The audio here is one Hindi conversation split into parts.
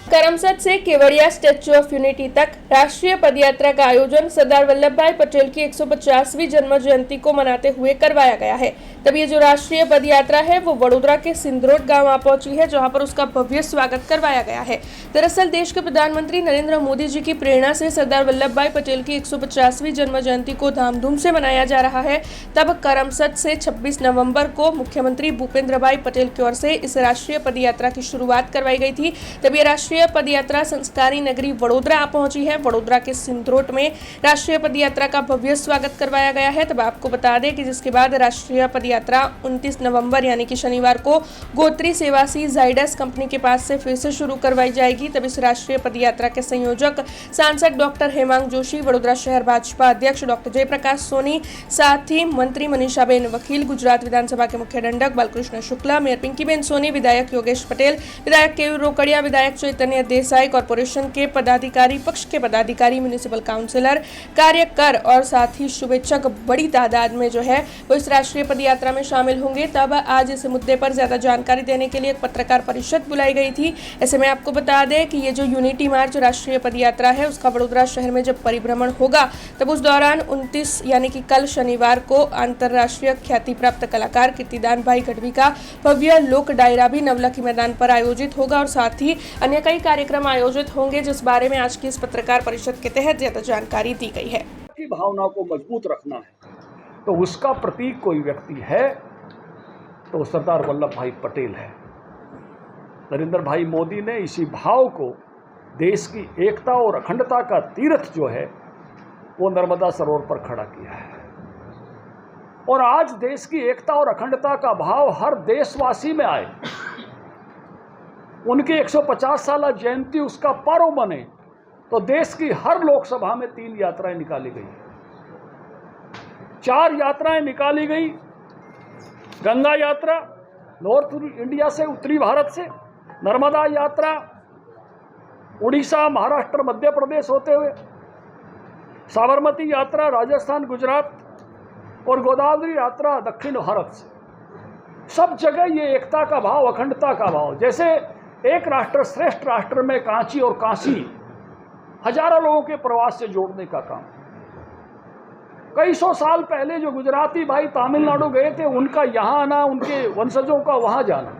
करमसद से केवड़िया स्टैच्यू ऑफ यूनिटी तक राष्ट्रीय पदयात्रा का आयोजन सरदार वल्लभ भाई पटेल की 150वीं जन्म जयंती को मनाते हुए करवाया गया है। तब ये जो राष्ट्रीय पदयात्रा है वो वडोदरा के सिंदरोट गांव आ पहुंची है, जहां पर उसका भव्य स्वागत करवाया गया है। दरअसल देश के प्रधानमंत्री नरेंद्र मोदी जी की प्रेरणा से सरदार वल्लभ भाई पटेल की 150वीं जन्म जयंती को धामधूम से मनाया जा रहा है। तब करमसद से 26 नवंबर को मुख्यमंत्री भूपेंद्र भाई पटेल की ओर से इस राष्ट्रीय पदयात्रा की शुरुआत करवाई गई थी। तब ये राष्ट्रीय पदयात्रा संस्कारी नगरी वडोदरा आ पहुंची है। वडोदरा के सिंदरोट में राष्ट्रीय पदयात्रा का भव्य स्वागत करवाया गया है। तब आपको बता दें कि जिसके बाद राष्ट्रीय पदयात्रा 29 नवंबर यानी कि शनिवार को गोत्री सेवासी जाइडस कंपनी के पास से फिर से शुरू करवाई जाएगी। तब इस राष्ट्रीय पदयात्रा के संयोजक सांसद डॉक्टर हेमांग जोशी, वडोदरा शहर भाजपा अध्यक्ष डॉक्टर जयप्रकाश सोनी, साथ ही मंत्री मनीषाबेन वकील, गुजरात विधानसभा के मुख्य दंडक बालकृष्ण शुक्ला, मेयर पिंकीबेन सोनी, विधायक योगेश पटेल, विधायक केयूर रोकड़िया, विधायक चैतन्य देसाई, कॉर्पोरेशन के पदाधिकारी, पक्ष के पदाधिकारी, म्युनिसिपल काउंसिलर, कार्यकर और साथ ही शुभेच्छक बड़ी तादाद में जो है वो इस राष्ट्रीय पदयात्रा में शामिल होंगे। तब आज इस मुद्दे पर ज्यादा जानकारी देने के लिए एक पत्रकार परिषद बुलाई गई थी। ऐसे में आपको बता दें कि ये जो यूनिटी मार्च राष्ट्रीय पदयात्रा है उसका वडोदरा शहर में जब परिभ्रमण होगा तब उस दौरान 29 यानी कि कल शनिवार को अंतर्राष्ट्रीय ख्याति प्राप्त कलाकार कीर्तिदान भाई गढ़वी का भव्य लोक डायरा भी नवलखी मैदान पर आयोजित होगा और साथ ही अन्य कई कार्यक्रम आयोजित होंगे, जिस बारे में आज की इस पत्रकार परिषद के तहत ज्यादा जानकारी दी गई है। की भावना को मजबूत रखना है तो उसका प्रतीक कोई व्यक्ति है तो सरदार वल्लभ भाई पटेल है। नरेंद्र भाई मोदी ने इसी भाव को देश की एकता और अखंडता का तीर्थ जो है वो नर्मदा सरोवर पर खड़ा किया है। और आज देश की एकता और अखंडता का भाव हर देशवासी में आए, उनकी 150 साला जयंती उसका पर्व बने, तो देश की हर लोकसभा में 3 यात्राएं निकाली गई, 4 यात्राएं निकाली गई। गंगा यात्रा नॉर्थ इंडिया से, उत्तरी भारत से, नर्मदा यात्रा उड़ीसा, महाराष्ट्र, मध्य प्रदेश होते हुए, साबरमती यात्रा राजस्थान, गुजरात और गोदावरी यात्रा दक्षिण भारत से। सब जगह ये एकता का भाव, अखंडता का भाव, जैसे एक राष्ट्र श्रेष्ठ राष्ट्र में कांची और काशी हजारों लोगों के प्रवास से जोड़ने का काम। कई सौ साल पहले जो गुजराती भाई तमिलनाडु गए थे उनका यहाँ आना, उनके वंशजों का वहाँ जाना,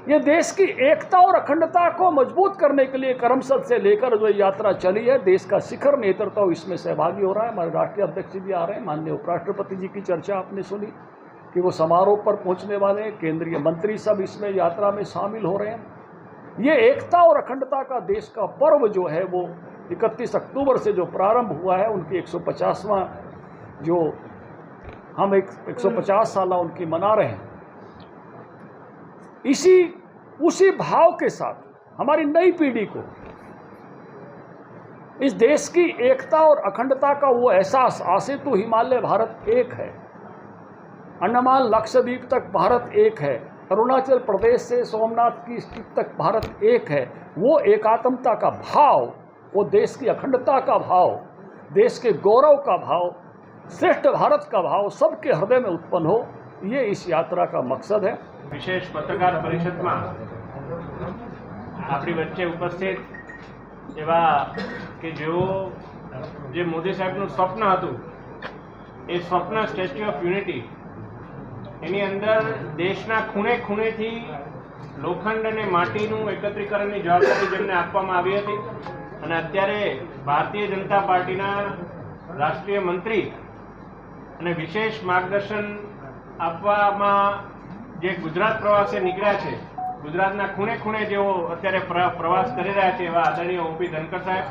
ये देश की एकता और अखंडता को मजबूत करने के लिए करमसद से लेकर जो यात्रा चली है, देश का शिखर नेतृत्व इसमें सहभागी हो रहा है। हमारे राष्ट्रीय अध्यक्ष भी आ रहे हैं, माननीय उपराष्ट्रपति जी की चर्चा आपने सुनी कि वो समारोह पर पहुंचने वाले हैं, केंद्रीय मंत्री सब इसमें यात्रा में शामिल हो रहे हैं। ये एकता और अखंडता का देश का पर्व जो है वो 31 अक्टूबर से जो प्रारंभ हुआ है, उनकी 150वां जो हम 150 साल उनकी मना रहे हैं, उसी भाव के साथ हमारी नई पीढ़ी को इस देश की एकता और अखंडता का वो एहसास, आसे तो हिमालय भारत एक है, अंडमान लक्षद्वीप तक भारत एक है, अरुणाचल प्रदेश से सोमनाथ की स्थित तक भारत एक है, वो एकात्मता का भाव, वो देश की अखंडता का भाव, देश के गौरव का भाव, श्रेष्ठ भारत का भाव सबके हृदय में उत्पन्न हो, ये इस यात्रा का मकसद है। विशेष पत्रकार परिषद में अपनी वच्चे उपस्थित एवा कि जो मोदी साहेबનું સ્વપ્ન હતું એ સ્વપ્ન સ્ટેચ્યુ ઓફ યુનિટી એની અંદર દેશના ખૂણે ખૂણેથી લોખંડ અને માટીનું એકત્રીકરણની જવાબદારી જેમને આપવામાં આવી હતી અને અત્યારે ભારતીય જનતા પાર્ટીના રાષ્ટ્રીય મંત્રી અને વિશેષ માર્ગદર્શન આપવામાં જે ગુજરાત પ્રવાસે નીકળ્યા છે, ગુજરાતના ખૂણે ખૂણે જેઓ અત્યારે પ્રવાસ કરી રહ્યા છે એવા આદરણીય ઓપી ધનકર સાહેબ,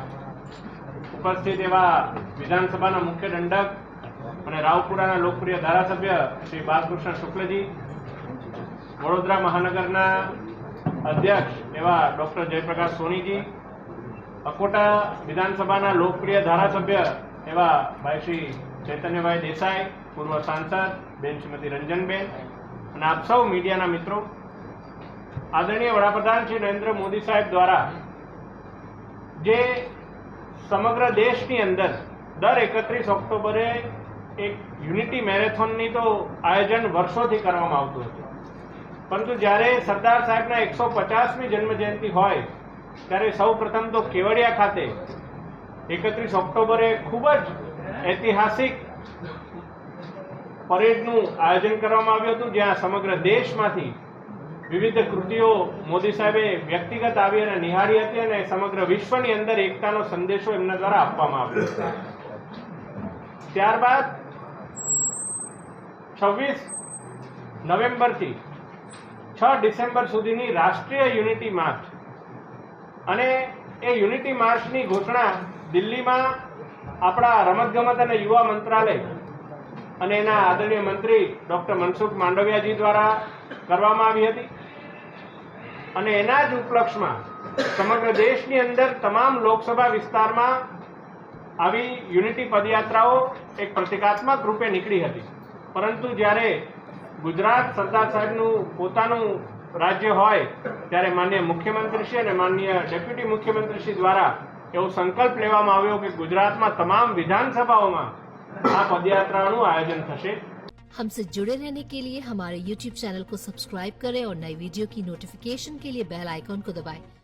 ઉપસ્થિત એવા વિધાનસભાના મુખ્ય દંડક અને રાવપુરાના લોકપ્રિય ધારાસભ્ય શ્રી બાલકૃષ્ણ શુક્લજી, વડોદરા મહાનગરના અધ્યક્ષ એવા ડોક્ટર જયપ્રકાશ સોનીજી, અકોટા વિધાનસભાના લોકપ્રિય ધારાસભ્ય એવા ભાઈ શ્રી ચૈતન્યભાઈ દેસાઈ, પૂર્વ સાંસદ બેન શ્રીમતી રંજનબેન અને આપ સૌ મીડિયાના મિત્રો, આદરણીય વડાપ્રધાન શ્રી નરેન્દ્ર મોદી સાહેબ દ્વારા જે સમગ્ર દેશની અંદર દર 31 ઓક્ટોબરે એક યુનિટી મેરેથોનની તો આયોજન વર્ષોથી કરવામાં આવતું હતું, પરંતુ જ્યારે સરદાર સાહેબના 150મી જન્મ જયંતિ હોય ત્યારે સૌ પ્રથમ તો કેવડિયા ખાતે 31 ઓક્ટોબરે ખૂબ જ ઐતિહાસિક પરેડનું આયોજન કરવામાં આવ્યું હતું, જ્યાં સમગ્ર દેશમાંથી વિવિધ કૃતિઓ મોદી સાહેબે વ્યક્તિગત આવી અને નિહાળી હતી અને સમગ્ર વિશ્વની અંદર એકતાનો સંદેશો એમના દ્વારા આપવામાં આવ્યો. ત્યારબાદ 26 નવેમ્બરથી 6 ડિસેમ્બર સુધીની રાષ્ટ્રીય યુનિટી માર્ચ, અને એ યુનિટી માર્ચની ઘોષણા દિલ્હીમાં આપણા રમતગમત અને યુવા મંત્રાલય અને એના આદરણીય મંત્રી ડૉક્ટર મનસુખ માંડવિયાજી દ્વારા કરવામાં આવી હતી. અને એના જ ઉપલક્ષમાં સમગ્ર દેશની અંદર તમામ લોકસભા વિસ્તારમાં આવી યુનિટી પદયાત્રાઓ એક પ્રતિકાત્મક રૂપે નીકળી હતી. પરંતુ જ્યારે ગુજરાત સરદાર સાહેબનું પોતાનું રાજ્ય હોય ત્યારે માનનીય મુખ્યમંત્રીશ્રી અને માનનીય ડેપ્યુટી મુખ્યમંત્રીશ્રી દ્વારા એવો સંકલ્પ લેવામાં આવ્યો કે ગુજરાતમાં તમામ વિધાનસભાઓમાં આ पदयात्राओं आयोजन थशे। हमसे जुड़े रहने के लिए हमारे YouTube चैनल को सब्सक्राइब करें और नई वीडियो की नोटिफिकेशन के लिए बेल आइकॉन को दबाएं।